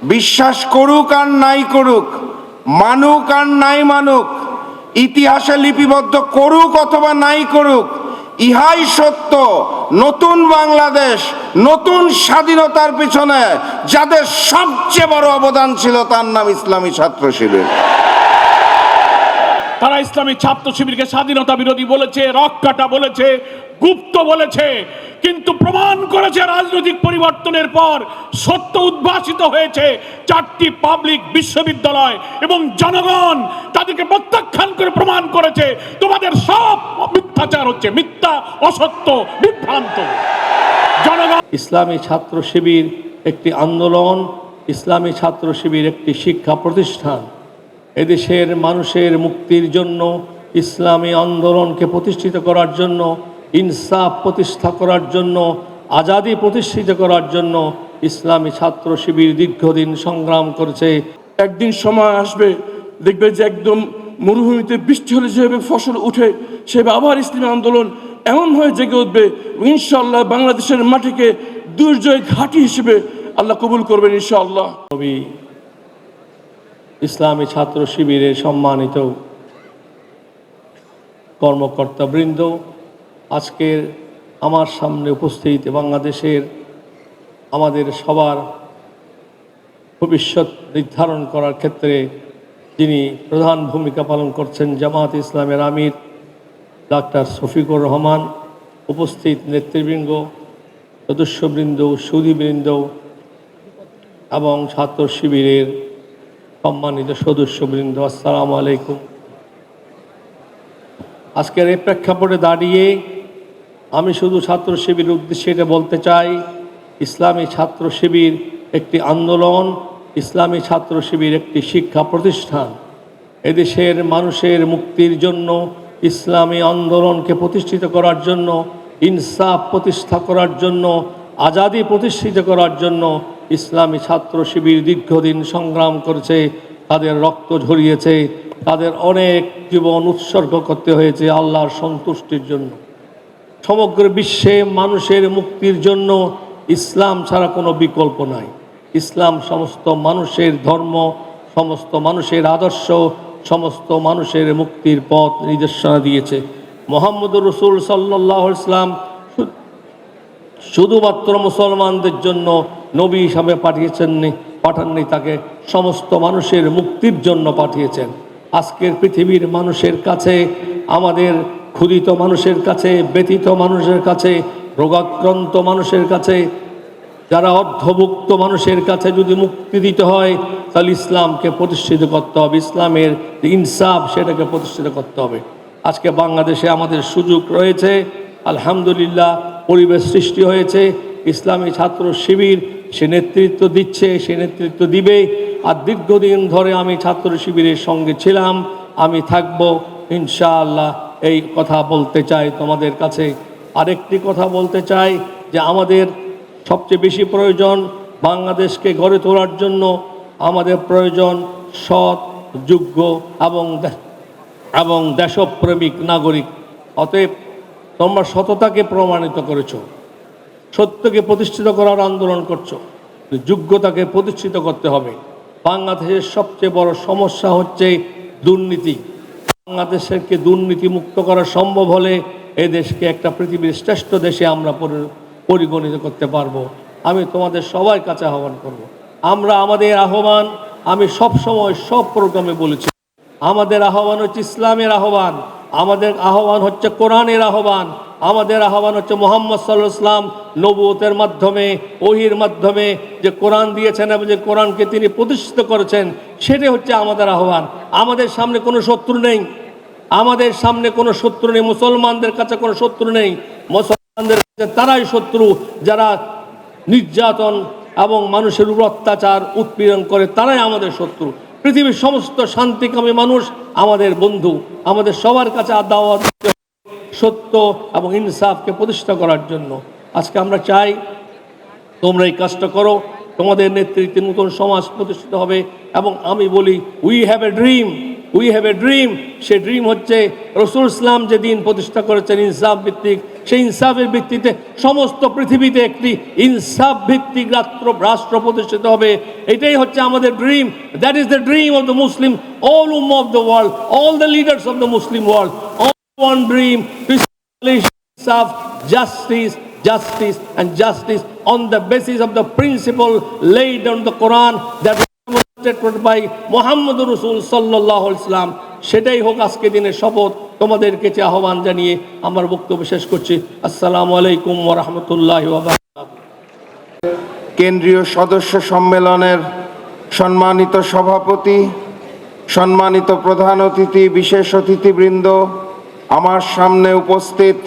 বিশ্বাস করুক আর নাই করুক, মানুক আর নাই মানুক, ইতিহাসে লিপিবদ্ধ করুক অথবা নাই করুক, ইহাই সত্য। নতুন বাংলাদেশ, নতুন স্বাধীনতার পিছনে যাদের সবচেয়ে বড় অবদান ছিল তার নাম ইসলামী ছাত্র শিবির। তারা ইসলামী ছাত্র শিবিরকে স্বাধীনতা বিরোধী বলেছে, রক কাটা বলেছে, গুপ্ত বলেছে, কিন্তু প্রমাণ করেছে রাজনৈতিক পরিবর্তনের পর সত্য উদ্ভাসিত হয়েছে। 4টি পাবলিক বিশ্ববিদ্যালয় এবং জনগণ তাদেরকে প্রত্যাখ্যান করে প্রমাণ করেছে তোমাদের সব মিথ্যাচার হচ্ছে, মিথ্যা, অসত্য, বিভ্রান্ত। জনগণ ইসলামী ছাত্র শিবির একটি আন্দোলন, ইসলামী ছাত্র শিবির একটি শিক্ষা প্রতিষ্ঠান। এদেশের মানুষের মুক্তির জন্য, ইসলামী আন্দোলনকে প্রতিষ্ঠিত করার জন্য, ইনসাফ প্রতিষ্ঠা করার জন্য, আজাদি প্রতিষ্ঠিত করার জন্য ইসলামী ছাত্র শিবির দীর্ঘদিন সংগ্রাম করেছে। একদিন সময় আসবে, দেখবে যে একদম মরুভূমিতে বৃষ্টি হলে যেভাবে ফসল উঠে সেভাবে আবার ইসলামী আন্দোলন এমনভাবে জেগে উঠবে। ইনশাআল্লাহ বাংলাদেশের মাটিকে দুর্জয় ঘাঁটি হিসেবে আল্লাহ কবুল করবেন ইনশাআল্লাহ। নবী ইসলামী ছাত্র শিবিরের সম্মানিত কর্মকর্তাবৃন্দ, আজকের আমার সামনে উপস্থিত বাংলাদেশের আমাদের সবার ভবিষ্যৎ নির্ধারণ করার ক্ষেত্রে যিনি প্রধান ভূমিকা পালন করছেন, জামাত ইসলামের আমির ডাক্তার শফিকুর রহমান, উপস্থিত নেতৃবৃন্দ, সদস্যবৃন্দ, সুধীবৃন্দ এবং ছাত্র শিবিরের সম্মানিত সদস্যবৃন্দ, আসসালামু আলাইকুম। আজকের এই প্রেক্ষাপটে দাঁড়িয়ে আমি শুধু ছাত্র শিবিরের উদ্দেশ্যে এটা বলতে চাই, ইসলামী ছাত্র শিবির একটি আন্দোলন, ইসলামী ছাত্র শিবির একটি শিক্ষা প্রতিষ্ঠান। এদেশের মানুষের মুক্তির জন্য, ইসলামী আন্দোলনকে প্রতিষ্ঠিত করার জন্য, ইনসাফ প্রতিষ্ঠা করার জন্য, আজাদি প্রতিষ্ঠিত করার জন্য ইসলামী ছাত্র শিবির দীর্ঘদিন সংগ্রাম করেছে। তাদের রক্ত ঝরিয়েছে, তাদের অনেক জীবন উৎসর্গ করতে হয়েছে আল্লাহর সন্তুষ্টির জন্য। সমগ্র বিশ্বে মানুষের মুক্তির জন্য ইসলাম ছাড়া কোনো বিকল্প নাই। ইসলাম সমস্ত মানুষের ধর্ম, সমস্ত মানুষের আদর্শ, সমস্ত মানুষের মুক্তির পথ নির্দেশনা দিয়েছে। মুহাম্মদুর রাসূল সাল্লাল্লাহু আলাইহি ওয়াসাল্লাম শুধুমাত্র মুসলমানদের জন্য নবী হিসাবে পাঠাননি, তাকে সমস্ত মানুষের মুক্তির জন্য পাঠিয়েছেন। আজকের পৃথিবীর মানুষের কাছে, আমাদের ক্ষুধিত মানুষের কাছে, ব্যথিত মানুষের কাছে, রোগাক্রান্ত মানুষের কাছে, যারা অর্ধভুক্ত মানুষের কাছে যদি মুক্তি দিতে হয় তাহলে ইসলামকে প্রতিষ্ঠিত করতে হবে, ইসলামের ইনসাফ সেটাকে প্রতিষ্ঠিত করতে হবে। আজকে বাংলাদেশে আমাদের সুযোগ রয়েছে, আলহামদুলিল্লাহ পরিবেশ সৃষ্টি হয়েছে। ইসলামী ছাত্র শিবির সে নেতৃত্ব দিচ্ছে, সে নেতৃত্ব দিবে। আর দীর্ঘদিন ধরে আমি ছাত্র শিবিরের সঙ্গে ছিলাম, আমি থাকব ইনশাআল্লাহ। এই কথা বলতে চাই তোমাদের কাছে। আরেকটি কথা বলতে চাই যে আমাদের সবচেয়ে বেশি প্রয়োজন বাংলাদেশকে গড়ে তোলার জন্য, আমাদের প্রয়োজন সৎ, যোগ্য এবং দেশপ্রেমিক নাগরিক। অতএব তোমরা সততাকে প্রমাণিত করেছো, সত্যকে প্রতিষ্ঠিত করার আন্দোলন করছো, যোগ্যতাকে প্রতিষ্ঠিত করতে হবে। বাংলাদেশের সবচেয়ে বড় সমস্যা হচ্ছে দুর্নীতি। বাংলাদেশকে দুর্নীতি মুক্ত করা সম্ভব হলে এই দেশকে একটা পৃথিবীর শ্রেষ্ঠ দেশে আমরা পরিগণিত করতে পারবো। আমি তোমাদের সবার কাছে আহ্বান করব, আমরা আমাদের আহ্বান, আমি সব সময় সব প্রোগ্রামে বলেছি, আমাদের আহ্বান হচ্ছে ইসলামের আহ্বান, আমাদের আহ্বান হচ্ছে কোরআনের আহ্বান, আমাদের আহ্বান হচ্ছে মুহাম্মদ সাল্লাল্লাহু আলাইহি ওয়াসাল্লাম নবুয়তের মাধ্যমে, ওহীর মাধ্যমে যে কোরআন দিয়েছেন এবং যে কোরআনকে তিনি প্রতিষ্ঠিত করেছেন, সেটাই হচ্ছে আমাদের আহ্বান। আমাদের সামনে কোনো শত্রু নেই, আমাদের সামনে কোনো শত্রু নেই, মুসলমানদের কাছে কোনো শত্রু নেই। মুসলমানদের কাছে তারাই শত্রু যারা নির্যাতন এবং মানুষের উপর অত্যাচার উৎপীড়ন করে, তারাই আমাদের শত্রু। পৃথিবীর সমস্ত শান্তিকামী মানুষ আমাদের বন্ধু। আমাদের সবার কাছে দাওয়াত সত্য এবং ইনসাফকে প্রতিষ্ঠা করার জন্য। আজকে আমরা চাই তোমরা এই কাজটা করো, তোমাদের নেতৃত্বে নতুন সমাজ প্রতিষ্ঠিত হবে। এবং আমি বলি we have a dream, we have a dream. Say dream হচ্ছে রাসূল ইসলাম যে দিন প্রতিষ্ঠা করেছেন ইনসাফ ভিত্তিক, সেই ইনসাফের ভিত্তিতে সমস্ত পৃথিবীতে একটি ইনসাফ ভিত্তিক রাষ্ট্র প্রতিষ্ঠিত হবে। এটাই হচ্ছে আমাদের dream. That is the dream of the Muslim, all ummah of the world, all the leaders of the Muslim world, all one dream to establish insaf, justice and justice on the basis of the principle laid on the Quran that was demonstrated by Muhammad Rasul sallallahu alaihi wasallam। সেটাই হোক আজকে দিনের শপথ। তোমাদেরকে আহ্বান জানিয়ে আমার বক্তব্য শেষ করছি। আসসালামু আলাইকুম ওয়া রাহমাতুল্লাহি ওয়া বারাকাতুহু। কেন্দ্রীয় সদস্য সম্মেলনের সম্মানিত সভাপতি, সম্মানিত প্রধান অতিথি, বিশেষ অতিথিবৃন্দ, আমার সামনে উপস্থিত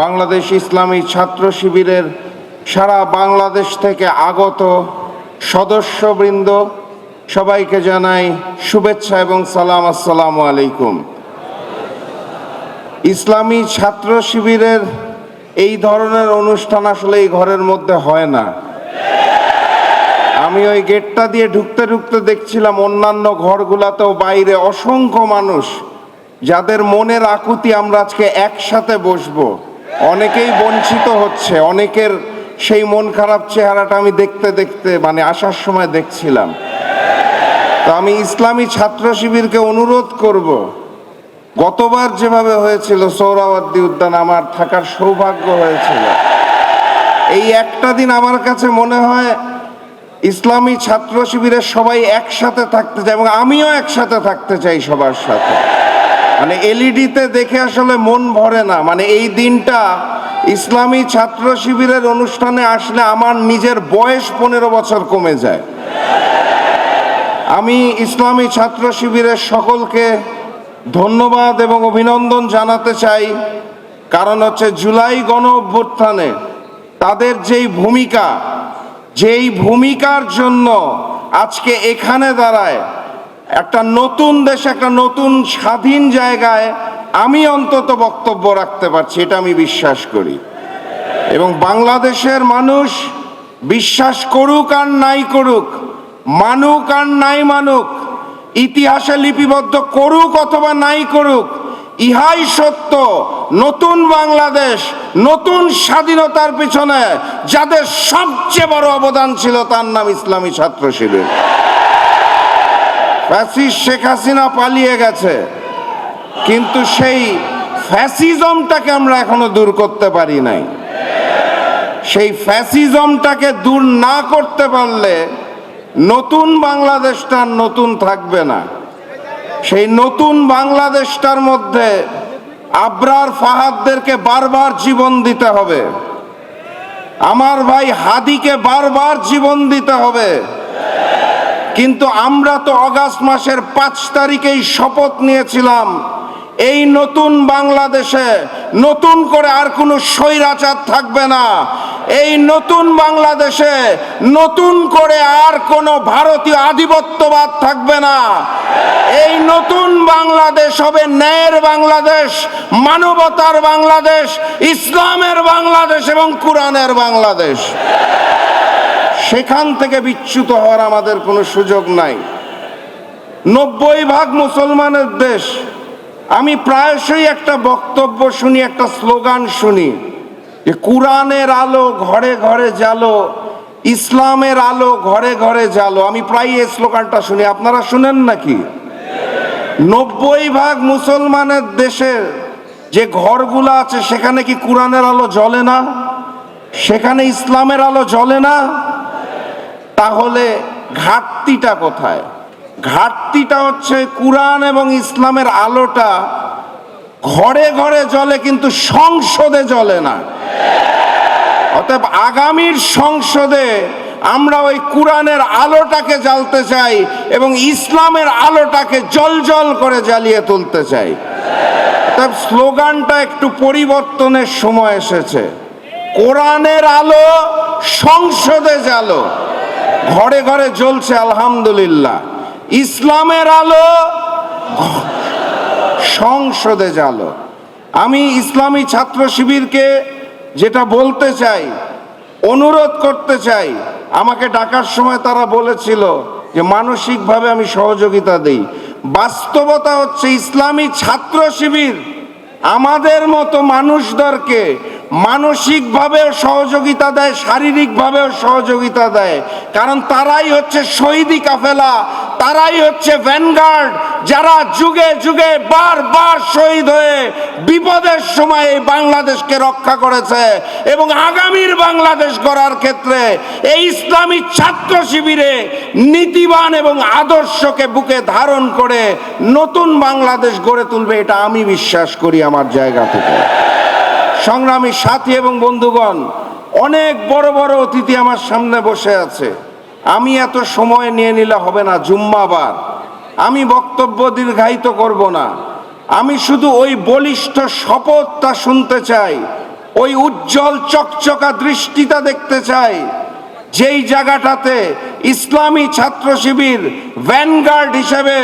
বাংলাদেশ ইসলামী ছাত্র শিবিরের সারা বাংলাদেশ থেকে আগত সদস্যবৃন্দ, সবাইকে জানাই শুভেচ্ছা এবং সালাম। আসসালামু আলাইকুম। ইসলামী ছাত্র শিবিরের এই ধরনের অনুষ্ঠান আসলে এই ঘরের মধ্যে হয় না। আমি ওই গেটটা দিয়ে ঢুকতে ঢুকতে দেখছিলাম অন্যান্য ঘরগুলাতেও বাইরে অসংখ্য মানুষ, যাদের মনের আকুতি আমরা আজকে একসাথে বসবো। অনেকেই বঞ্চিত হচ্ছে, অনেকের সেই মন খারাপ চেহারাটা আমি দেখতে দেখতে আসার সময় দেখছিলাম। তো আমি ইসলামী ছাত্র শিবিরকে অনুরোধ করব, গতবার যেভাবে হয়েছিল সোহরাওয়ার্দী উদ্যান, আমার থাকার সৌভাগ্য হয়েছিল। এই একটা দিন আমার কাছে মনে হয় ইসলামী ছাত্র শিবিরের সবাই একসাথে থাকতে চায় এবং আমিও একসাথে থাকতে চাই সবার সাথে। এলইডিতে দেখে আসলে মন ভরে না। এই দিনটা ইসলামী ছাত্র শিবিরের অনুষ্ঠানে আসলে আমার নিজের বয়স 15 বছর কমে যায়। আমি ইসলামী ছাত্র শিবিরের সকলকে ধন্যবাদ এবং অভিনন্দন জানাতে চাই। কারণ হচ্ছে জুলাই গণ অভ্যুত্থানে তাদের যেই ভূমিকার জন্য আজকে এখানে দাঁড়ায় একটা নতুন দেশ, একটা নতুন স্বাধীন জায়গায় আমি অন্তত বক্তব্য রাখতে পারছি, এটা আমি বিশ্বাস করি। এবং বাংলাদেশের মানুষ বিশ্বাস করুক আর নাই করুক, মানুক আর নাই মানুক, ইতিহাসে লিপিবদ্ধ করুক অথবা নাই করুক, ইহাই সত্য। নতুন বাংলাদেশ, নতুন স্বাধীনতার পিছনে যাদের সবচেয়ে বড় অবদান ছিল তার নাম ইসলামী ছাত্র শিবির। ফ্যাসিস্ট শেখ হাসিনা পালিয়ে গেছে, কিন্তু সেই ফ্যাসিজমটাকে আমরা এখনো দূর করতে পারি নাই। সেই ফ্যাসিজমটাকে দূর না করতে পারলে নতুন বাংলাদেশটা নতুন থাকবে না। সেই নতুন বাংলাদেশটার মধ্যে আবরার ফাহাদদেরকে বারবার জীবন দিতে হবে, আমার ভাই হাদিকে বারবার জীবন দিতে হবে। কিন্তু আমরা তো আগস্ট মাসের 5 তারিখেই শপথ নিয়েছিলাম, এই নতুন বাংলাদেশে নতুন করে আর কোনো স্বৈরাচার থাকবে না। এই নতুন বাংলাদেশে নতুন করে আর কোনো ভারতীয় আধিপত্যবাদ থাকবে না। এই নতুন বাংলাদেশ হবে ন্যায়ের বাংলাদেশ, মানবতার বাংলাদেশ, ইসলামের বাংলাদেশ এবং কোরআনের বাংলাদেশ। সেখান থেকে বিচ্যুত হওয়ার আমাদের কোনো সুযোগ নাই। 90% মুসলমানের দেশ। আমি প্রায়শই একটা বক্তব্য শুনি, একটা স্লোগান শুনি যে কোরআনের আলো ঘরে ঘরে জ্বালো, ইসলামের আলো ঘরে ঘরে জ্বালো। আমি প্রায় এই স্লোগানটা শুনি, আপনারা শুনেন নাকি? 90% মুসলমানের দেশের যে ঘরগুলো আছে সেখানে কি কোরআনের আলো জ্বলে না? সেখানে ইসলামের আলো জ্বলে না? তাহলে ঘাটতিটা কোথায়? ঘাটতিটা হচ্ছে কোরআন এবং ইসলামের আলোটা ঘরে ঘরে জ্বলে কিন্তু সংসদে জ্বলে না। অতএব আগামীর সংসদে আমরা ওই কোরআনের আলোটাকে জ্বালতে চাই এবং ইসলামের আলোটাকে জ্বলজ্বল করে জ্বালিয়ে তুলতে চাই। অতএব স্লোগানটা একটু পরিবর্তনের সময় এসেছে। কোরআনের আলো সংসদে জ্বালো, ঘরে ঘরে জ্বলছে আলহামদুলিল্লাহ। ইসলামের আলো সংসদে জ্বালো। আমি ইসলামী ছাত্র শিবিরকে যেটা বলতে চাই, অনুরোধ করতে চাই, আমাকে ডাকার সময় তারা বলেছিল যে মানসিকভাবে আমি সহযোগিতা দেই। বাস্তবতা হচ্ছে ইসলামী ছাত্র শিবির আমাদের মতো মানুষদেরকে মানসিকভাবেও সহযোগিতা দেয়, শারীরিকভাবেও সহযোগিতা দেয়। কারণ তারাই হচ্ছে শহীদি কাফেলা, তারাই হচ্ছে ভ্যানগার্ড, যারা যুগে যুগে বারবার শহীদ হয়ে বিপদের সময় এই বাংলাদেশকে রক্ষা করেছে। এবং আগামীর বাংলাদেশ গড়ার ক্ষেত্রে এই ইসলামী ছাত্র শিবিরে নীতিবান এবং আদর্শকে বুকে ধারণ করে নতুন বাংলাদেশ গড়ে তুলবে, এটা আমি বিশ্বাস করি আমার জায়গা থেকে। সংগ্রামী সাথী এবং বন্ধুগণ, অনেক বড় বড় অতিথি আমার সামনে বসে আছে। আমি এত সময় নিয়ে নিলে হবে না, জুম্মাবার। আমি বক্তব্য দীর্ঘায়িত করব না। আমি শুধু ওই বলিষ্ঠ শপথটা শুনতে চাই, ওই উজ্জ্বল চকচকা দৃষ্টিটা দেখতে চাই, যেই জায়গাটাতে ইসলামী ছাত্র শিবির ভ্যানগার্ড হিসেবে,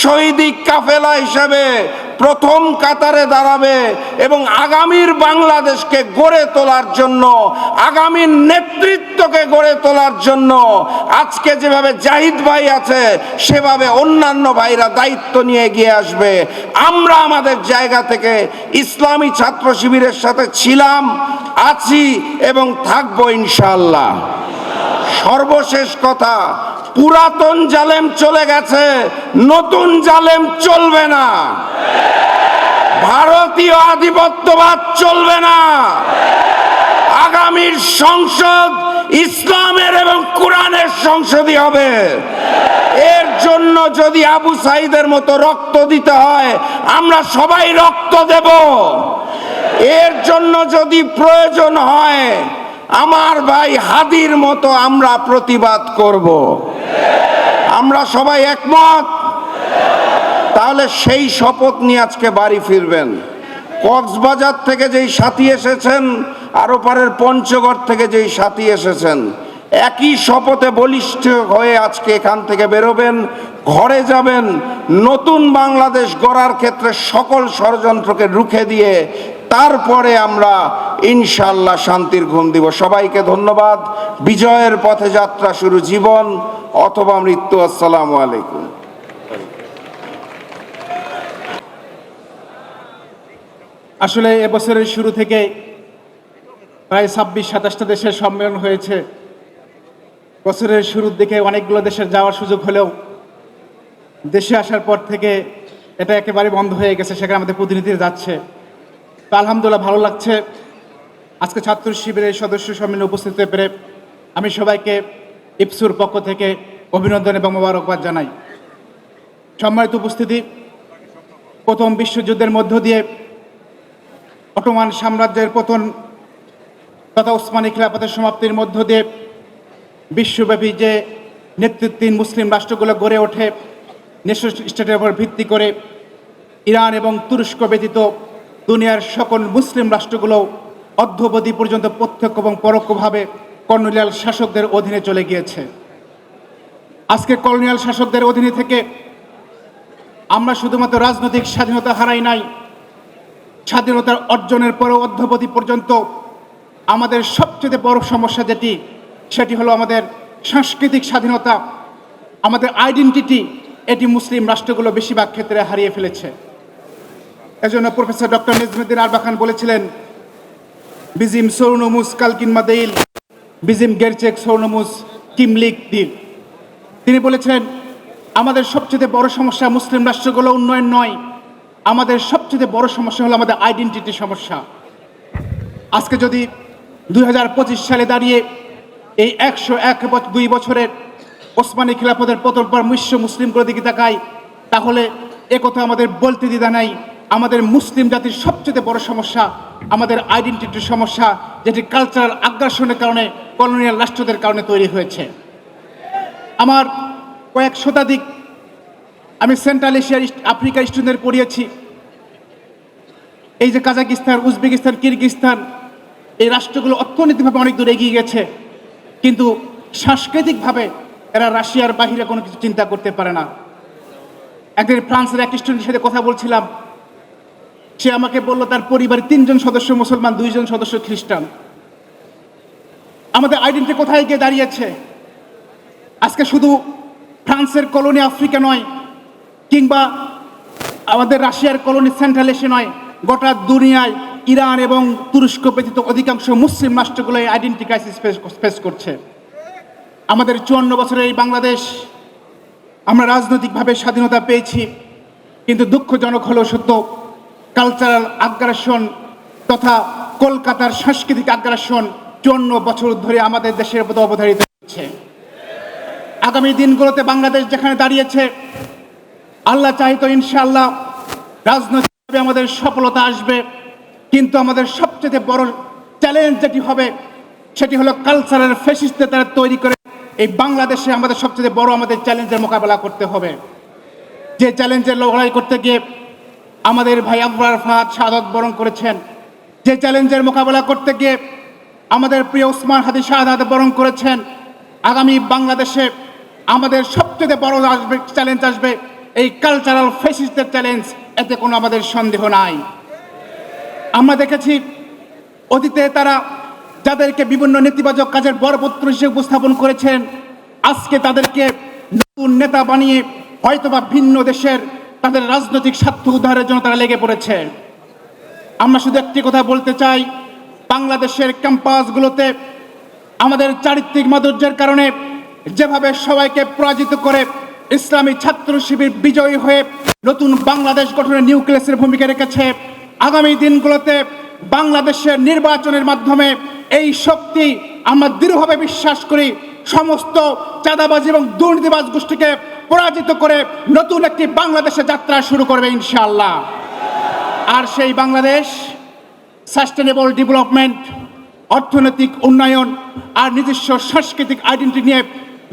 শহীদি কাফেলা হিসেবে প্রথম কাতারে দাঁড়াবে এবং আগামীর বাংলাদেশকে গড়ে তোলার জন্য, আগামীর নেতৃত্বকে গড়ে তোলার জন্য আজকে যেভাবে জাহিদ ভাই আছে সেভাবে অন্যান্য ভাইরা দায়িত্ব নিয়ে এগিয়ে আসবে। আমরা আমাদের জায়গা থেকে ইসলামী ছাত্র শিবিরের সাথে ছিলাম, আছি এবং থাকবো ইনশাআল্লাহ। সর্বশেষ কথা, পুরাতন জালেম চলে গেছে, নতুন জালেম চলবে না। ভারতীয় আধিপত্যবাদ চলবে না। আগামীর সংসদ ইসলামের এবং কোরআনের সংসদই হবে। এর জন্য যদি আবু সাইদের মতো রক্ত দিতে হয়, আমরা সবাই রক্ত দেব। এর জন্য যদি প্রয়োজন হয়, আমার ভাই হাদির মতো আমরা প্রতিবাদ করব। আমরা সবাই একমত। তাহলে সেই শপথ নিয়ে আজকে বাড়ি ফিরবেন। কক্সবাজার থেকে যেই সাথী এসেছেন, আরো পারের পঞ্চগড় থেকে যেই সাথী এসেছেন, একই শপথে বলিষ্ঠ হয়ে আজকে এখান থেকে বেরোবেন, ঘরে যাবেন। নতুন বাংলাদেশ গড়ার ক্ষেত্রে সকল ষড়যন্ত্রকে রুখে দিয়ে তারপরে আমরা ইনশাআল্লাহ শান্তির ঘুম দিব। সবাইকে ধন্যবাদ। বিজয়ের পথে যাত্রা শুরু, জীবন অথবা মৃত্যু। আসসালামু আলাইকুম। আসলে এবছরের শুরু থেকে প্রায় 26-27টা দেশের সম্মেলন হয়েছে। বছরের শুরুর দিকে অনেকগুলো দেশের যাওয়ার সুযোগ হলেও দেশে আসার পর থেকে এটা একেবারে বন্ধ হয়ে গেছে, সেখানে আমাদের প্রতিনিধিরা যাচ্ছে। তো আলহামদুলিল্লাহ ভালো লাগছে আজকে ছাত্র শিবিরের সদস্য সম্মেলনে উপস্থিত হতে পেরে। আমি সবাইকে ইপসুর পক্ষ থেকে অভিনন্দন এবং মোবারকবাদ জানাই। সম্মানিত উপস্থিতি, প্রথম বিশ্বযুদ্ধের মধ্য দিয়ে অটোমান সাম্রাজ্যের পতন তথা ওসমানী খিলাফতের সমাপ্তির মধ্য দিয়ে বিশ্বব্যাপী যে নেতৃত্বহীন মুসলিম রাষ্ট্রগুলো গড়ে ওঠে নেশন স্টেটের উপর ভিত্তি করে, ইরান এবং তুরস্ক ব্যতীত দুনিয়ার সকল মুসলিম রাষ্ট্রগুলো অদ্যাবধি পর্যন্ত প্রত্যক্ষ এবং পরোক্ষভাবে কলোনিয়াল শাসকদের অধীনে চলে গিয়েছে। আজকে কলোনিয়াল শাসকদের অধীনে থেকে আমরা শুধুমাত্র রাজনৈতিক স্বাধীনতা হারাই নাই, স্বাধীনতার অর্জনের পরেও অদ্যাবধি পর্যন্ত আমাদের সবচেয়ে বড় সমস্যা সেটি হলো আমাদের সাংস্কৃতিক স্বাধীনতা, আমাদের আইডেন্টিটি। এটি মুসলিম রাষ্ট্রগুলো বেশিরভাগ ক্ষেত্রে হারিয়ে ফেলেছে। এজন্য প্রফেসর ডক্টর নেজমুদ্দিন আরবা খান বলেছিলেন, বিজিম সৌরনমুস কালকিন মাদেইল বিজিম গেরচেক সৌরনমুস কিমলিক দিল। তিনি বলেছিলেন, আমাদের সবচেয়ে বড় সমস্যা মুসলিম রাষ্ট্রগুলো উন্নয়ন নয়, আমাদের সবচেয়ে বড় সমস্যা হলো আমাদের আইডেন্টিটি সমস্যা। আজকে যদি 2025 সালে দাঁড়িয়ে এই 102 বছরের ওসমানী খিলাফতের পতন পর মুসলিমগুলোর দিকে তাকাই, তাহলে একথা আমাদের বলতে দ্বিধা নাই, আমাদের মুসলিম জাতির সবচেয়ে বড় সমস্যা আমাদের আইডেন্টিটির সমস্যা, যেটি কালচারাল আগ্রাসনের কারণে কলোনিয়াল রাষ্ট্রদের কারণে তৈরি হয়েছে। আমার কয়েক শতাধিক আমি সেন্ট্রাল এশিয়ার আফ্রিকার স্টুডেন্টদের পড়িয়েছি। এই যে কাজাকিস্তান, উজবেকিস্তান, কিরগিজস্তান, এই রাষ্ট্রগুলো অর্থনৈতিকভাবে অনেক দূর এগিয়ে গেছে, কিন্তু সাংস্কৃতিকভাবে এরা রাশিয়ার বাহিরে কোনো কিছু চিন্তা করতে পারে না। একদিন ফ্রান্সের এক স্টুডেন্টের সাথে কথা বলছিলাম, সে আমাকে বলল তার পরিবারের 3 জন সদস্য মুসলমান, 2 জন সদস্য খ্রিস্টান। আমাদের আইডেন্টিটি কোথায় গিয়ে দাঁড়িয়েছে? আজকে শুধু ফ্রান্সের কলোনি আফ্রিকা নয়, কিংবা আমাদের রাশিয়ার কলোনি সেন্ট্রাল এশিয়া নয়, গোটা দুনিয়ায় ইরান এবং তুরস্ক ব্যতীত অধিকাংশ মুসলিম রাষ্ট্রগুলো এই আইডেন্টি ক্রাইসিস ফেস করছে। আমাদের 54 বছরের এই বাংলাদেশ, আমরা রাজনৈতিকভাবে স্বাধীনতা পেয়েছি, কিন্তু দুঃখজনক হলেও সত্য, কালচারাল আগ্রাসন তথা কলকাতার সাংস্কৃতিক আগ্রাসন 54 বছর ধরে আমাদের দেশের প্রতি অবধারিত হচ্ছে। আগামী দিনগুলোতে বাংলাদেশ যেখানে দাঁড়িয়েছে, আল্লাহ চাহিত ইনশাআল্লাহ রাজনৈতিকভাবে আমাদের সফলতা আসবে, কিন্তু আমাদের সবচেয়ে বড় চ্যালেঞ্জ যেটি হবে সেটি হলো কালচারাল ফ্যাসিস্টদের তারা তৈরি করে এই বাংলাদেশে আমাদের সবচেয়ে বড় আমাদের চ্যালেঞ্জের মোকাবেলা করতে হবে। যে চ্যালেঞ্জের লড়াই করতে গিয়ে আমাদের ভাই আবরার ফাহাদ শাহাদাত বরণ করেছেন, যে চ্যালেঞ্জের মোকাবেলা করতে গিয়ে আমাদের প্রিয় ওসমান হাদি শাহাদাত বরণ করেছেন, আগামী বাংলাদেশে আমাদের সবচেয়ে বড় চ্যালেঞ্জ আসবে এই কালচারাল ফ্যাসিস্টদের চ্যালেঞ্জ, এতে কোনো আমাদের সন্দেহ নাই। আমরা দেখেছি অতীতে তারা যাদেরকে বিভিন্ন নেতিবাচক কাজের বরপত্র হিসেবে উপস্থাপন করেছেন, আজকে তাদেরকে নতুন নেতা বানিয়ে হয়তোবা ভিন্ন দেশের তাদের রাজনৈতিক স্বার্থ উদ্ধারের জন্য তারা লেগে পড়েছে। আমরা শুধু একটি কথা বলতে চাই, বাংলাদেশের ক্যাম্পাসগুলোতে আমাদের চারিত্রিক মাধুর্যের কারণে যেভাবে সবাইকে পরাজিত করে ইসলামী ছাত্র শিবির বিজয়ী হয়ে নতুন বাংলাদেশ গঠনের নিউক্লিয়াসের ভূমিকা রেখেছে, আগামী দিনগুলোতে বাংলাদেশের নির্বাচনের মাধ্যমে এই শক্তি আমরা দৃঢ়ভাবে বিশ্বাস করি সমস্ত চাঁদাবাজ এবং দুর্নীতিবাজ গোষ্ঠীকে পরাজিত করে নতুন একটি বাংলাদেশে যাত্রা শুরু করবে ইনশাআল্লাহ। আর সেই বাংলাদেশ সাস্টেনেবল ডেভেলপমেন্ট, অর্থনৈতিক উন্নয়ন আর নিজস্ব সাংস্কৃতিক আইডেন্টিটি নিয়ে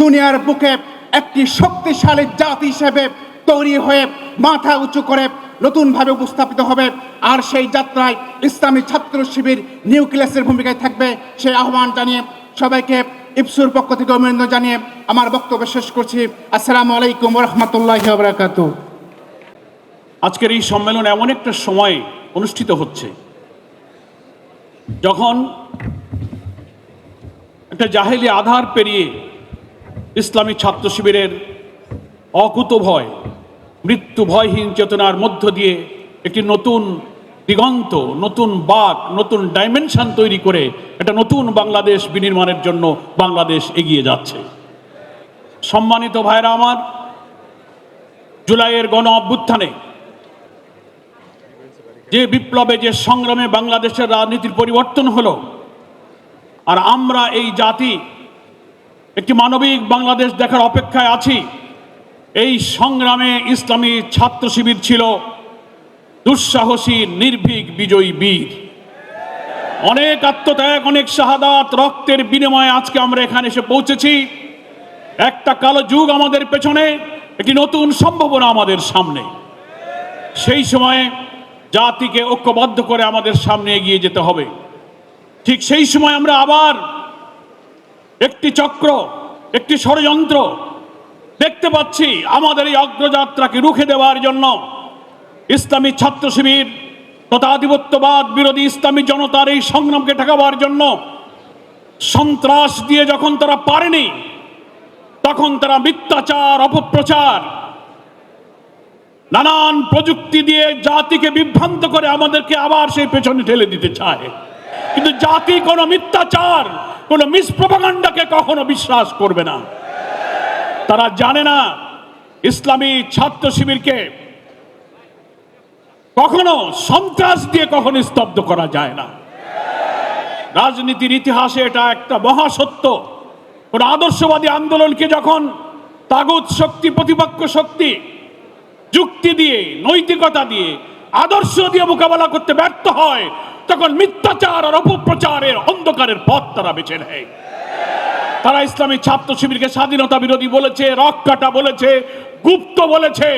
দুনিয়ার বুকে একটি শক্তিশালী জাতি হিসেবে তৈরি হয়ে মাথা উঁচু করে নতুনভাবে উপস্থাপিত হবে। আর সেই যাত্রায় ইসলামী ছাত্র শিবির নিউক্লিয়াসের ভূমিকায় থাকবে। সেই আহ্বান জানিয়ে সবাইকে ইপসুর পক্ষ থেকে অভিনন্দন জানিয়ে আমার বক্তব্য শেষ করছি। আসসালামু আলাইকুম ওয়া রাহমাতুল্লাহি ওয়া বারাকাতুহু। আজকের এই সম্মেলন এমন একটা সময় অনুষ্ঠিত হচ্ছে যখন একটা জাহেলি আধার পেরিয়ে ইসলামী ছাত্র শিবিরের অকুতভয় মৃত্যু ভয়হীন চেতনার মধ্য দিয়ে একটি নতুন দিগন্ত, নতুন বাক, নতুন ডাইমেনশন তৈরি করে একটা নতুন বাংলাদেশ বিনির্মাণের জন্য বাংলাদেশ এগিয়ে যাচ্ছে। সম্মানিত ভাইরা আমার, জুলাইয়ের গণ অভ্যুত্থানে যে বিপ্লবে, যে সংগ্রামে বাংলাদেশের রাজনীতির পরিবর্তন হলো, আর আমরা এই জাতি একটি মানবিক বাংলাদেশ দেখার অপেক্ষায় আছি। এই সংগ্রামে ইসলামী ছাত্র শিবির ছিল দুঃসাহসী নির্ভীক বিজয়ী বীর। অনেক আত্মত্যাগ, অনেক শাহাদাত, রক্তের বিনিময়ে আজকে আমরা এখানে এসে পৌঁছেছি। একটা কালো যুগ আমাদের পেছনে, একটি নতুন সম্ভাবনা আমাদের সামনে। সেই সময়ে জাতিকে ঐক্যবদ্ধ করে আমাদের সামনে এগিয়ে যেতে হবে। ঠিক সেই সময় আমরা আবার একটি চক্র, একটি ষড়যন্ত্র দেখতে পাচ্ছি আমাদের এই অগ্রযাত্রাকে রুখে দেওয়ার জন্য। ইসলামী ছাত্র শিবির তথা আধিপত্যবাদ বিরোধী ইসলামী জনতার এই সংগ্রামকে ঠেকাবার জন্য সন্ত্রাস দিয়ে যখন তারা পারেনি, তখন তারা মিথ্যাচার, অপপ্রচার, নানান প্রযুক্তি দিয়ে জাতিকে বিভ্রান্ত করে আমাদেরকে আবার সেই পেছনে ঠেলে দিতে চায়। কিন্তু জাতি কোনো মিথ্যাচার, কোনো মিসপ্রপাগান্ডাকে কখনো বিশ্বাস করবে না। তারা জানে না ইসলামী ছাত্র শিবিরকে কখনো সন্ত্রাস দিয়ে কখনো স্তব্ধ করা যায় না। রাজনীতির ইতিহাসে এটা একটা মহাসত্য। কোন আদর্শবাদী আন্দোলনকে যখন তাগুত শক্তি, প্রতিপক্ষ শক্তি যুক্তি দিয়ে, নৈতিকতা দিয়ে, আদর্শ দিয়ে মোকাবেলা করতে ব্যর্থ হয়, তখন মিথ্যাচার আর অপপ্রচারের অন্ধকারের পথ তারা বেছে নেয়। তারা ইসলামী ছাত্র শিবিরকে স্বাধীনতা বিরোধী বলেছে, রক কাটা বলেছে, গুপ্ত বলেছে,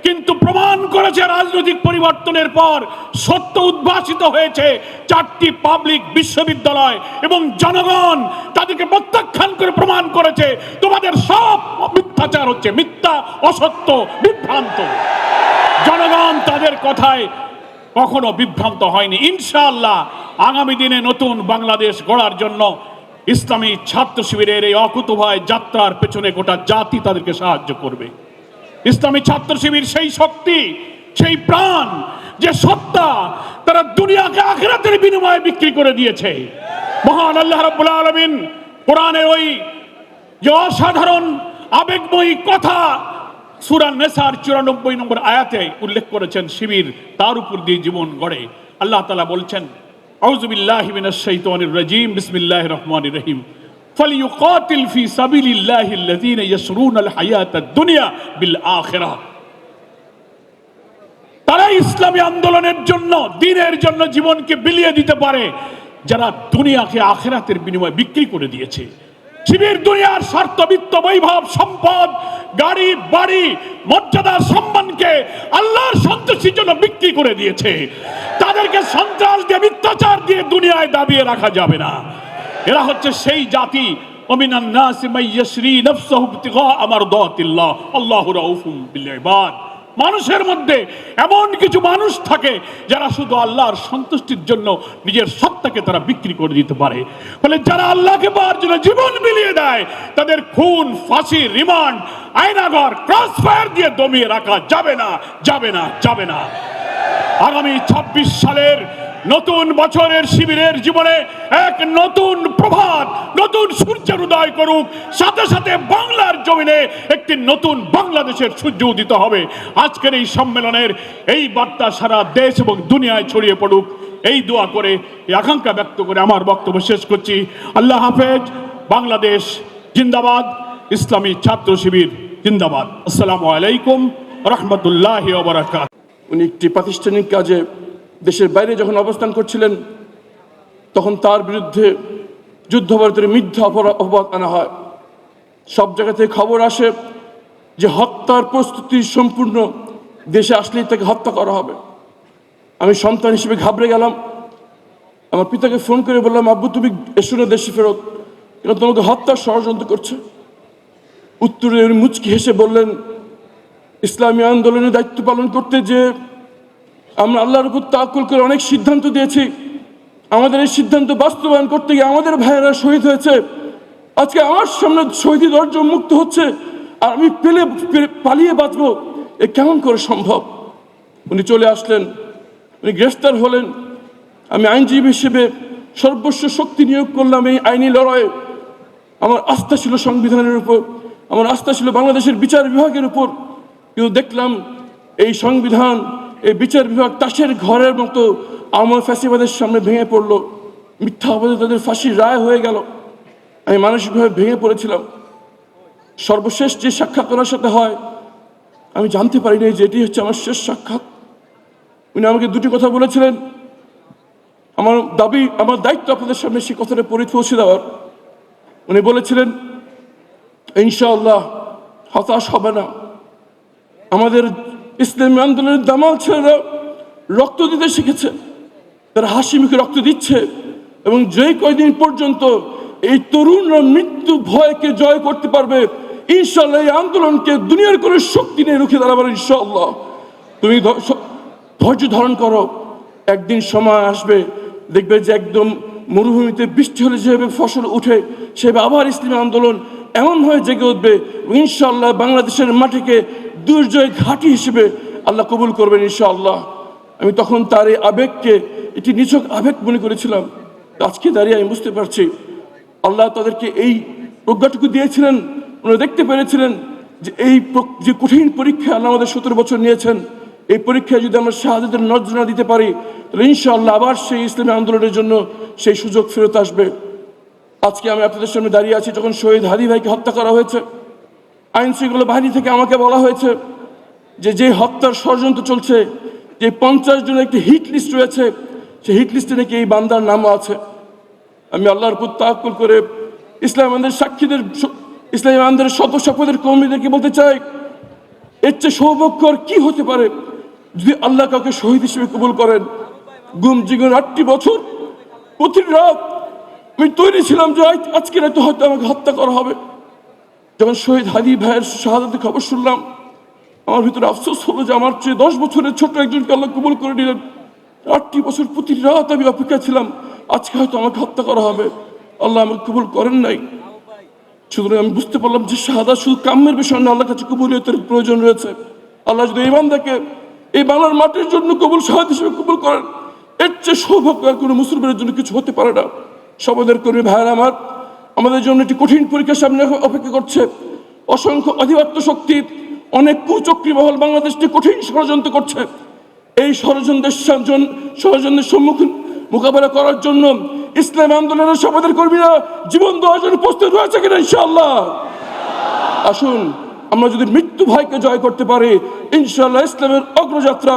কিন্তু প্রমাণ করেছে রাজনৈতিক পরিবর্তনের পর সত্য উদ্ভাসিত হয়েছে। 4টি পাবলিক বিশ্ববিদ্যালয় এবং জনগণ তাদেরকে প্রত্যাখ্যান করে প্রমাণ করেছে তোমাদের সব মিথ্যাচার হচ্ছে, মিথ্যা, অসত্য, বিভ্রান্ত। জনগণ তাদের কথায় কখনো বিভ্রান্ত হয়নি। ইনশাআল্লাহ আগামী দিনে নতুন বাংলাদেশ গড়ার জন্য ইসলামী ছাত্র শিবিরের এই অকুতোভয় যাত্রার পেছনে গোটা জাতি তাদেরকে সাহায্য করবে। ইসলামী ছাত্র শিবির সেই শক্তি, সেই প্রাণ, যে সত্তা তারা দুনিয়াকে আখিরাতের বিনিময়ে বিক্রি করে দিয়েছে। মহান আল্লাহ রাব্বুল আলামিন কোরআনের ওই যে অসাধারণ আবেগময়ী কথা সূরা নেসার 94 নম্বর আয়াতে উল্লেখ করেছেন, শিবির তার উপর দিয়ে জীবন গড়ে। আল্লাহ তাআলা বলছেন, আউযু বিল্লাহি মিনাশ শাইতানির রাজীম, বিসমিল্লাহির রহমানির রহিম, ফালিয়ুকাতিল ফি সাবিলিল্লাহি আল্লাযীনা ইয়াশরুনাল হায়াতাদ দুনিয়া বিল আখিরাহ। তারা ইসলামী আন্দোলনের জন্য, দ্বীনের জন্য জীবনকে বিলিয়ে দিতে পারে যারা দুনিয়াকে আখিরাতের বিনিময়ে বিক্রি করে দিয়েছে। শিবির দুনিয়ার স্বার্থ, বিত্ত, বৈভব, সম্পদ, গাড়ি, বাড়ি, মর্যাদা, সম্মানকে আল্লাহর সন্তুষ্টির জন্য বিক্রি করে দিয়েছে। তাদেরকে সন্ত্রাস দিয়ে, মিথ্যাচার দিয়ে দুনিয়ায় দাবিয়ে রাখা যাবে না। এরা হচ্ছে সেই জাতি, ওমিনান নাসি মাইয়াশরি নাফসাহু ইবতিগা মারদাতিল্লাহ আল্লাহু রাউফুম বিল ইবাদ। মানুষের মধ্যে এমন কিছু মানুষ থাকে যারা শুধু আল্লাহর সন্তুষ্টির জন্য নিজের সত্তাকে তারা বিক্রি করে দিতে পারে। ফলে যারা আল্লাহকে পাওয়ার জন্য জীবন বিলিয়ে দেয়, তাদের খুন, ফাঁসি, রিমান্ড, আয়নাঘর, ক্রস ফায়ার দিয়ে দমিয়ে রাখা যাবে না, যাবে না, যাবে না। আগামী 26 সালের নতুন বছরের শিবিরের জীবনে এক নতুন প্রভাত, নতুন সূর্যের উদয় করুক। সাথে সাথে বাংলার জমিনে একটি নতুন বাংলাদেশের সূর্য উদিত হবে। আজকের এই সম্মেলনের এই বার্তা সারা দেশ এবং দুনিয়ায় ছড়িয়ে পড়ুক, এই দোয়া করে, এই আকাঙ্ক্ষা ব্যক্ত করে আমার বক্তব্য শেষ করছি। আল্লাহ হাফেজ। বাংলাদেশ জিন্দাবাদ, ইসলামী ছাত্র শিবির জিন্দাবাদ। আসসালামু আলাইকুম রহমতুল্লাহি ওয়া বারাকাতুহু। উনি একটি প্রাতিষ্ঠানিক কাজে দেশের বাইরে যখন অবস্থান করছিলেন, তখন তার বিরুদ্ধে যুদ্ধাপরাধের মিথ্যা অপবাদ আনা হয়। সব জায়গা থেকে খবর আসে যে হত্যার প্রস্তুতি সম্পূর্ণ, দেশে আসলেই তাকে হত্যা করা হবে। আমি সন্তান হিসেবে ঘাবড়ে গেলাম। আমার পিতাকে ফোন করে বললাম, আব্বু তুমি এসো না দেশে ফেরত, কেন তোমাকে হত্যার ষড়যন্ত্র করছে। উত্তরে উনি মুচকি হেসে বললেন, ইসলামী আন্দোলনের দায়িত্ব পালন করতে যে আমরা আল্লাহর উপর তাওয়াক্কুল করে অনেক সিদ্ধান্ত দিয়েছি, আমাদের এই সিদ্ধান্ত বাস্তবায়ন করতে গিয়ে আমাদের ভাইয়েরা শহীদ হয়েছে। আজকে আমার সামনে শহীদি দরজা মুক্ত হচ্ছে, আর আমি পালিয়ে বাঁচবো, এ কেমন করে সম্ভব? উনি চলে আসলেন, উনি গ্রেফতার হলেন। আমি আইনজীবী হিসেবে সর্বস্ব শক্তি নিয়োগ করলাম এই আইনি লড়াইয়ে। আমার আস্থা ছিল সংবিধানের উপর, আমার আস্থা ছিল বাংলাদেশের বিচার বিভাগের উপর। কিন্তু দেখলাম এই সংবিধান, এই বিচার বিভাগ তাসের ঘরের মতো আমার ফ্যাসিবাদের সামনে ভেঙে পড়লো। মিথ্যা অপরাধে তাদের ফাঁসির রায় হয়ে গেল। আমি মানসিকভাবে ভেঙে পড়েছিলাম। সর্বশেষ যে সাক্ষাৎ ওনার সাথে হয়, আমি জানতে পারিনি যে এটি হচ্ছে আমার শেষ সাক্ষাৎ। উনি আমাকে দুটি কথা বলেছিলেন। আমার দাবি, আমার দায়িত্ব আপনাদের সামনে সেই কথাটা পৌঁছে দেওয়ার। উনি বলেছিলেন, ইনশাআল্লাহ হতাশ হবে না। আমাদের ইসলামী আন্দোলনের দামাল ছেলেরা রক্ত দিতে শিখেছে, তারা হাসি মুখে রক্ত দিচ্ছে, এবং যে কয়দিন পর্যন্ত এই তরুণরা মৃত্যু ভয়কে জয় করতে পারবে, ইনশাআল্লাহ এই আন্দোলনকে দুনিয়ার কোনো শক্তি নিয়ে রুখে দাঁড়াবে ইনশাআল্লাহ। তুমি ধৈর্য ধারণ করো, একদিন সময় আসবে দেখবে যে একদম মরুভূমিতে বৃষ্টি হলে যেভাবে ফসল উঠে, সেভাবে আবার ইসলামী আন্দোলন এমনভাবে জেগে উঠবে। ইনশাআল্লাহ বাংলাদেশের মাটিকে দুর্জয় ঘাঁটি হিসেবে আল্লাহ কবুল করবেন ইনশাআল্লাহ। আমি তখন তার এই আবেগকে এটি নিছক আবেগ মনে করেছিলাম। আজকে দাঁড়িয়ে আমি বুঝতে পারছি আল্লাহ তাদেরকে এই প্রজ্ঞাটুকু দিয়েছিলেন। ওনারা দেখতে পেরেছিলেন যে এই যে কঠিন পরীক্ষা আল্লাহ আমাদের 17 বছর নিয়েছেন, এই পরীক্ষায় যদি আমরা শাহাদাতের নজরা দিতে পারি, তাহলে ইনশাআল্লাহ আবার সেই ইসলামী আন্দোলনের জন্য সেই সুযোগ ফেরত আসবে। আজকে আমি আপনাদের সামনে দাঁড়িয়ে আছি যখন শহীদ হাদি ভাইকে হত্যা করা হয়েছে। আইন শৃঙ্খলা বাহিনী থেকে আমাকে বলা হয়েছে যে হত্যার ষড়যন্ত্র চলছে, যে 50 জনের একটি হিট লিস্ট রয়েছে, সেই হিট লিস্টে নাকি এই বান্দার নামও আছে। আমি আল্লাহর উপর তাওয়াক্কুল করে ইসলামী আন্দোলনের সাক্ষীদের, ইসলামী আন্দোলনের শপথের কর্মীদেরকে বলতে চাই, এর চেয়ে সৌভাগ্যর কি হতে পারে যদি আল্লাহ কাউকে শহীদ হিসেবে কবুল করেন। গুম জীবন 8টি বছর প্রতিটি রাত আমি তৈরি ছিলাম যে আজকে রাতে হয়তো আমাকে হত্যা করা হবে। যখন শহীদ হাদি ভাইয়ের শাহাদাতের খবর শুনলাম, আমার ভিতরে আফসোস হলো যে আমার চেয়ে 10 বছরের ছোট একজনকে আল্লাহ কবুল করে নিলেন। 8টি বছর প্রতিটি রাত আমি অপেক্ষা ছিলাম, আজকে হয়তো আমাকে হত্যা করা হবে। আল্লাহ আমাকে কবুল করেন নাই। সুতরাং আমি বুঝতে পারলাম যে শাহাদাত শুধু কাম্যের বিষয় না, আল্লাহর কাছে কবুলিয়তের প্রয়োজন রয়েছে। আল্লাহ যদি এই বান্দাকে এই বাংলার মাটির জন্য কবুল শাহাদ হিসেবে কবুল করেন। এর চেয়ে সৌভাগ্য আর কোনো মুসলমানের জন্য কিছু হতে পারে না। সমাজের কর্মী ভাইয়েরা আমার, আমাদের জন্য একটি কঠিন পরীক্ষার সামনে অপেক্ষা করছে। অসংখ্য অধিপত্য শক্তির অনেক কুচক্রী মহল বাংলাদেশকে কঠিন ষড়যন্ত্র করছে। এই ষড়যন্ত্রের সম্মুখীন মোকাবেলা করার জন্য ইসলামী আন্দোলনের সমাজের কর্মীরা জীবন দেওয়ার জন্য প্রস্তুত রয়েছে কিনা ইনশাআল্লাহ? আসুন আমরা যদি মৃত্যু ভয়কে জয় করতে পারি, ইনশাআল্লাহ ইসলামের অগ্রযাত্রা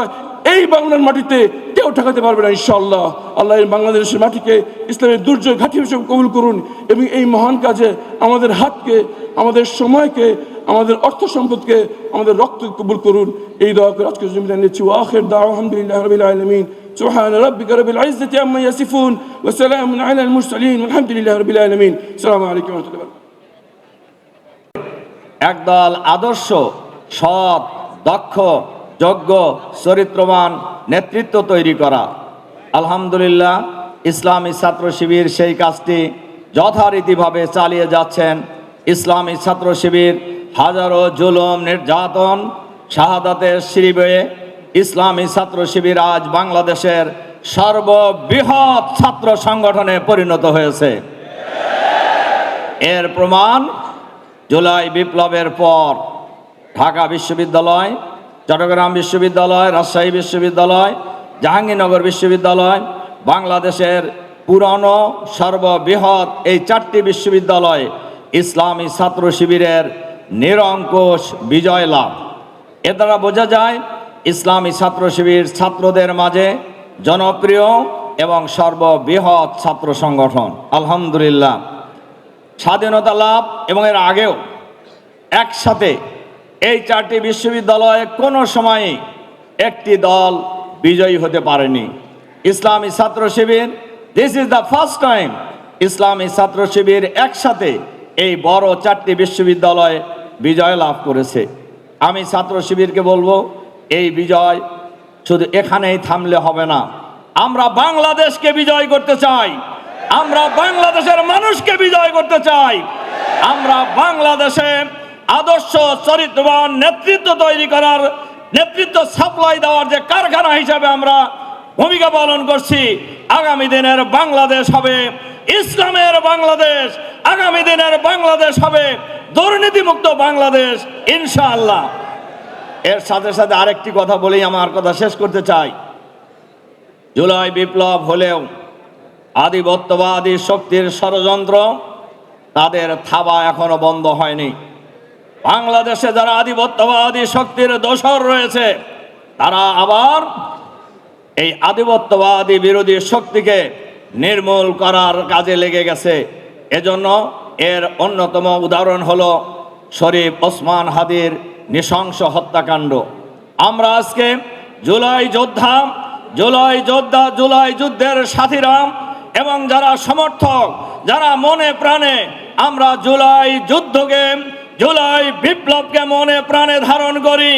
এই বাংলার মাটিতে কেউ ঠেকাতে পারবে না ইনশাআল্লাহ। আল্লাহ এই বাংলাদেশের মাটিকে ইসলামের দুর্জয় ঘাঁটি হিসেবে কবুল করুন এবং এই মহান কাজে আমাদের হাতকে, আমাদের সময়কে, আমাদের অর্থ সম্পদকে, আমাদের রক্ত কবুল করুন। এই দোয়া করে আজকে জমিদান নিচ্ছি। ওয়া আখির দাওয়া আলহামদুলিল্লাহি রাব্বিল আলামিন। সুবহান রাব্বিকা রাব্বিল ইজ্জাতি আম্মা ইয়াসিফুন ওয়া সালামুন আলাল মুরসালিন আলহামদুলিল্লাহি রাব্বিল আলামিন। আসসালামু আলাইকুম ওয়া রাহমাতুল্লাহি। একদল আদর্শ, সৎ, দক্ষ, যোগ্য, চরিত্রবান নেতৃত্ব তৈরি করা। আলহামদুলিল্লাহ ইসলামী ছাত্র শিবির সেই কাজটি যথারীতিভাবে চালিয়ে যাচ্ছেন। ইসলামী ছাত্র শিবির হাজারো জুলুম, নির্যাতন, শাহাদাতের সিঁড়ি বেয়ে ইসলামী ছাত্র শিবির আজ বাংলাদেশের সর্ববৃহৎ ছাত্র সংগঠনে পরিণত হয়েছে। এর প্রমাণ জুলাই বিপ্লবের পর ঢাকা বিশ্ববিদ্যালয়, চট্টগ্রাম বিশ্ববিদ্যালয়, রাজশাহী বিশ্ববিদ্যালয়, জাহাঙ্গীরনগর বিশ্ববিদ্যালয়, বাংলাদেশের পুরনো সর্ববৃহৎ এই 4টি বিশ্ববিদ্যালয় ইসলামী ছাত্র শিবিরের নিরঙ্কুশ বিজয় লাভ। এ দ্বারা বোঝা যায় ইসলামী ছাত্র শিবির ছাত্রদের মাঝে জনপ্রিয় এবং সর্ববৃহৎ ছাত্র সংগঠন। আলহামদুলিল্লাহ স্বাধীনতা লাভ এবং এর আগেও একসাথে এই 4টি বিশ্ববিদ্যালয়ে কোনো সময়ই একটি দল বিজয়ী হতে পারেনি। Islami Chhatra Shibir, this is the first time Islami Chhatra শিবির একসাথে এই বড় 4টি বিশ্ববিদ্যালয়ে বিজয় লাভ করেছে। আমি ছাত্র শিবিরকে বলবো, এই বিজয় শুধু এখানেই থামলে হবে না। আমরা বাংলাদেশকে বিজয় করতে চাই, আমরা বাংলাদেশের মানুষকে বিজয় করতে চাই, আমরা বাংলাদেশে আদর্শ চরিত্রবান নেতৃত্ব তৈরি করার, নেতৃত্ব সাপ্লাই দেওয়ার যে কারখানা হিসাবে আমরা ভূমিকা পালন করছি। আগামী দিনের বাংলাদেশ হবে ইসলামের বাংলাদেশ, আগামী দিনের বাংলাদেশ হবে দুর্নীতিমুক্ত বাংলাদেশ ইনশাআল্লাহ। এর সাথে সাথে আরেকটি কথা বলেই আমার কথা শেষ করতে চাই। জুলাই বিপ্লব হলেও আধিপত্যবাদী শক্তির ষড়যন্ত্র, তাদের থাবা এখনো বন্ধ হয়নি। বাংলাদেশে যারা আধিপত্যবাদী শক্তির দোসর রয়েছে, তারা আবার এই আধিপত্যবাদী বিরোধী শক্তিকে নির্মূল করার কাজে লেগে গেছে। এজন্য এর অন্যতম উদাহরণ হলো শরীফ ওসমান হাদির নৃশংস হত্যাকাণ্ড। আমরা আজকে জুলাই যুদ্ধের সাথীরা এবং যারা সমর্থক, যারা মনে প্রাণে আমরা জুলাই যুদ্ধকে, জুলাই বিপ্লবকে মনে প্রাণে ধারণ করি,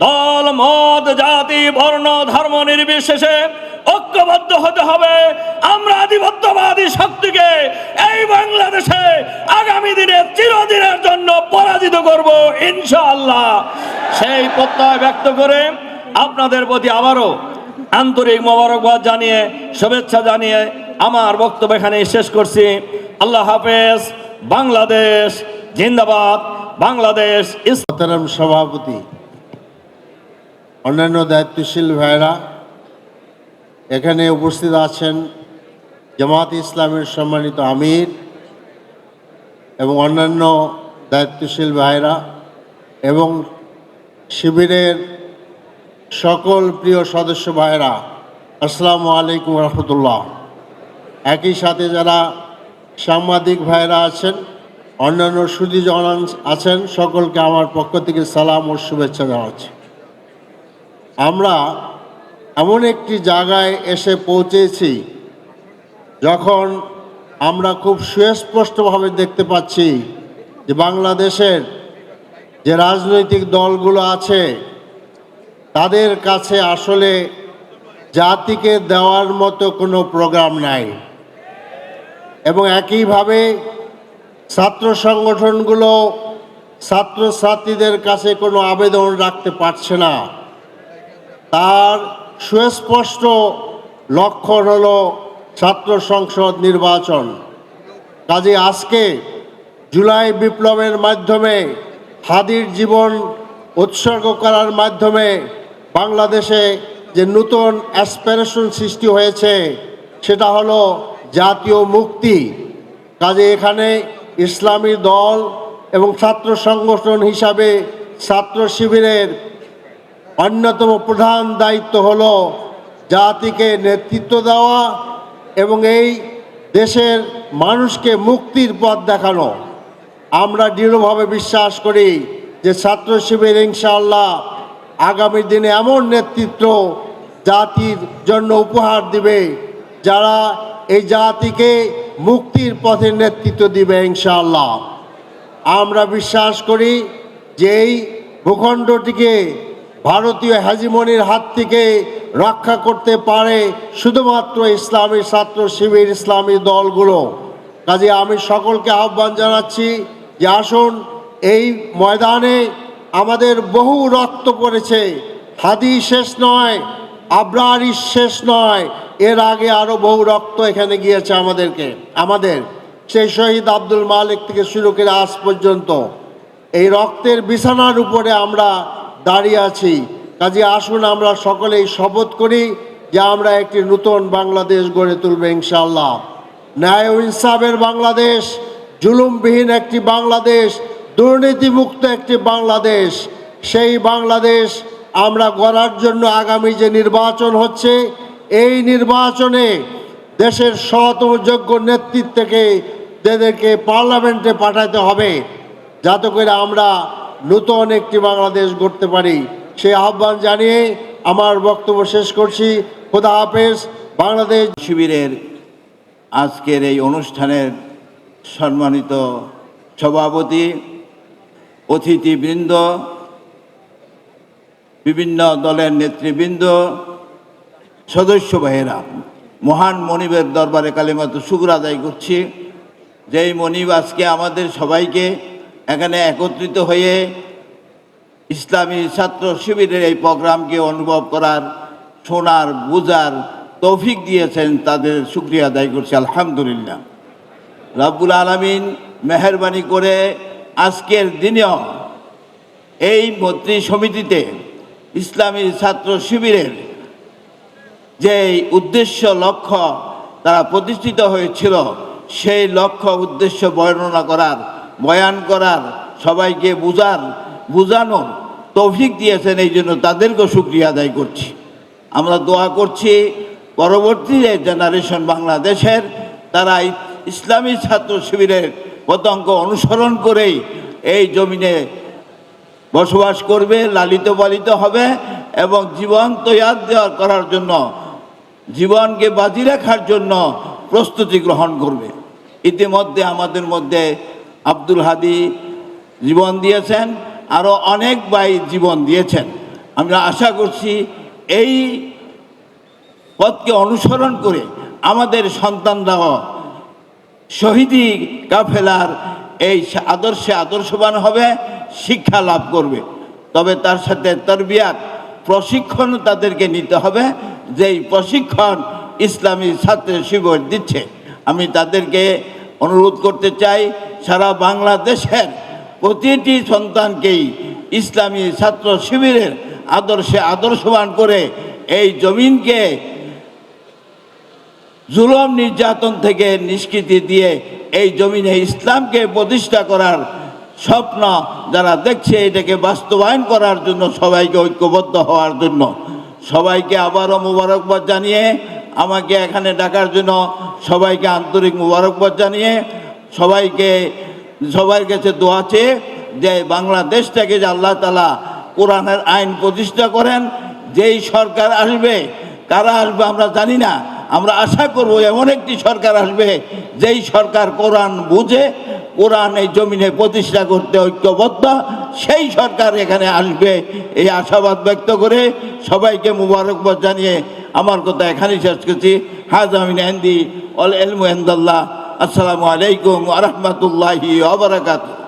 দল, মত, জাতি, বর্ণ, ধর্ম নির্বিশেষে ঐক্যবদ্ধ হতে হবে। আমরা আধিপত্যবাদী শক্তিকে এই বাংলাদেশে আগামী দিনে চিরদিনের জন্য পরাজিত করব ইনশাআল্লাহ। সেই প্রত্যয় ব্যক্ত করে আপনাদের প্রতি আবারও আন্তরিক মোবারকবাদ জানিয়ে, শুভেচ্ছা জানিয়ে আমার বক্তব্য এখানে শেষ করছি। আল্লাহ হাফেজ। বাংলাদেশ জিন্দাবাদ। বাংলাদেশ। মোহতারাম সভাপতি, অন্যান্য দায়িত্বশীল ভাইরা, এখানে উপস্থিত আছেন জামাত ইসলামের সম্মানিত আমির এবং অন্যান্য দায়িত্বশীল ভাইরা এবং শিবিরের সকল প্রিয় সদস্য ভাইরা, আসসালামু আলাইকুম রহমতুল্লাহ। একই সাথে যারা সাংবাদিক ভাইরা আছেন, অন্যান্য সুধীজন আছেন, সকলকে আমার পক্ষ থেকে সালাম ও শুভেচ্ছা জানাচ্ছি। আমরা এমন একটি জায়গায় এসে পৌঁছেছি যখন আমরা খুব সুস্পষ্টভাবে দেখতে পাচ্ছি যে বাংলাদেশের যে রাজনৈতিক দলগুলো আছে তাদের কাছে আসলে জাতিকে দেওয়ার মতো কোনো প্রোগ্রাম নাই, এবং একইভাবে ছাত্র সংগঠনগুলো ছাত্রছাত্রীদের কাছে কোনো আবেদন রাখতে পারছে না। তার সুস্পষ্ট লক্ষণ হলো ছাত্র সংসদ নির্বাচন। কাজে আজকে জুলাই বিপ্লবের মাধ্যমে হাদির জীবন উৎসর্গ করার মাধ্যমে বাংলাদেশে যে নতুন অ্যাসপিরেশন সৃষ্টি হয়েছে সেটা হলো জাতীয় মুক্তি। কাজে এখানে ইসলামী দল এবং ছাত্র সংগঠন হিসাবে ছাত্র শিবিরের অন্যতম প্রধান দায়িত্ব হলো জাতিকে নেতৃত্ব দেওয়া এবং এই দেশের মানুষকে মুক্তির পথ দেখানো। আমরা দৃঢ়ভাবে বিশ্বাস করি যে ছাত্র শিবির ইনশাআল্লাহ আগামী দিনে এমন নেতৃত্ব জাতির জন্য উপহার দিবে যারা এই জাতিকে মুক্তির পথে নেতৃত্ব দিবে ইনশাআল্লাহ। আমরা বিশ্বাস করি যে এই ভূখণ্ডটিকে ভারতীয় হেজিমনির হাত থেকে রক্ষা করতে পারে শুধুমাত্র ইসলামী ছাত্র শিবির, ইসলামী দলগুলো। কাজে আমি সকলকে আহ্বান জানাচ্ছি যে আসুন, এই ময়দানে আমাদের বহু রক্ত পড়েছে, হাদি শেষ নয়, আবরারি শেষ নয়, এর আগে আরও বহু রক্ত এখানে গিয়েছে আমাদের সেই শহীদ আব্দুল মালিক থেকে শুরু করে আজ পর্যন্ত এই রক্তের বিছানার উপরে আমরা দাঁড়িয়ে আছি। কাজে আসুন আমরা সকলেই শপথ করি যে আমরা একটি নতুন বাংলাদেশ গড়ে তুলব ইনশাআল্লাহ। ন্যায় ও ইনসাফের বাংলাদেশ, জুলুমবিহীন একটি বাংলাদেশ, দুর্নীতিমুক্ত একটি বাংলাদেশ, সেই বাংলাদেশ আমরা গড়ার জন্য আগামী যে নির্বাচন হচ্ছে, এই নির্বাচনে দেশের সৎ ও যোগ্য নেতৃত্বকে তাদেরকে পার্লামেন্টে পাঠাতে হবে যাতে করে আমরা নতুন একটি বাংলাদেশ গড়তে পারি। সেই আহ্বান জানিয়ে আমার বক্তব্য শেষ করছি। খোদা হাফেজ। বাংলাদেশ শিবিরের আজকের এই অনুষ্ঠানের সম্মানিত সভাপতি, অতিথিবৃন্দ, বিভিন্ন দলের নেতৃবৃন্দ, সদস্য ভাইয়েরা, মহান মনিবের দরবারে কালিমাত শুকর আদায় করছি। যেই মনিব আজকে আমাদের সবাইকে এখানে একত্রিত হয়ে ইসলামী ছাত্র শিবিরের এই প্রোগ্রামকে অনুভব করার, শোনার, বুঝার তৌফিক দিয়েছেন, তাদের শুকরিয়া আদায় করছি আলহামদুলিল্লাহ। রব্বুল আলামিন মেহেরবানি করে আজকের দিনেও এই মন্ত্রী সমিতিতে ইসলামী ছাত্র শিবিরের যে উদ্দেশ্য লক্ষ্য তারা প্রতিষ্ঠিত হয়েছিল, সেই লক্ষ্য উদ্দেশ্য বর্ণনা করার, বয়ান করার, সবাইকে বুঝানোর তৌফিক দিয়েছেন, এই জন্য তাদেরকেও শুকরিয়া আদায় করছি। আমরা দোয়া করছি পরবর্তী জেনারেশন বাংলাদেশের তারা ইসলামী ছাত্র শিবিরের পতঙ্গ অনুসরণ করেই এই জমিনে বসবাস করবে, লালিত পালিত হবে এবং জীবন তৈরি করার জন্য, জীবনকে বাজি রাখার জন্য প্রস্তুতি গ্রহণ করবে। ইতিমধ্যে আমাদের মধ্যে আব্দুল হাদি জীবন দিয়েছেন, আরও অনেক ভাই জীবন দিয়েছেন। আমরা আশা করছি এই পথকে অনুসরণ করে আমাদের সন্তানরাও শহীদি কাফেলার এই আদর্শে আদর্শবান হবে, শিক্ষা লাভ করবে। তবে তার সাথে তারবিয়াত, প্রশিক্ষণ তাদেরকে নিতে হবে, যেই প্রশিক্ষণ ইসলামী ছাত্র শিবির দিচ্ছে। আমি তাদেরকে অনুরোধ করতে চাই, সারা বাংলাদেশের প্রতিটি সন্তানকেই ইসলামী ছাত্র শিবিরের আদর্শে আদর্শবান করে এই জমিনকে জুলুম নির্যাতন থেকে নিষ্কৃতি দিয়ে এই জমিনে ইসলামকে প্রতিষ্ঠা করার স্বপ্ন যারা দেখছে, এটাকে বাস্তবায়ন করার জন্য সবাইকে ঐক্যবদ্ধ হওয়ার জন্য সবাইকে আবারও মুবারকবাদ জানিয়ে, আমাকে এখানে ডাকার জন্য সবাইকে আন্তরিক মুবারকবাদ জানিয়ে, সবার কাছে দোয়া চেয়ে যে বাংলাদেশটাকে যে আল্লাহ তাআলা কোরআনের আইন প্রতিষ্ঠা করেন। যেই সরকার আসবে, কারা আসবে আমরা জানি না, আমরা আশা করব এমন একটি সরকার আসবে যেই সরকার কোরআন বুঝে, কোরআন এই জমিনে প্রতিষ্ঠা করতে ঐক্যবদ্ধ, সেই সরকার এখানে আসবে, এই আশাবাদ ব্যক্ত করে সবাইকে মুবারকবাদ জানিয়ে আমার কথা এখানেই শেষ করছি। হাযা মিন ইনদি ওয়াল ইলমু ইনদাল্লাহ। আসসালামু আলাইকুম ওয়া রাহমাতুল্লাহি ওয়া বারাকাতুহু।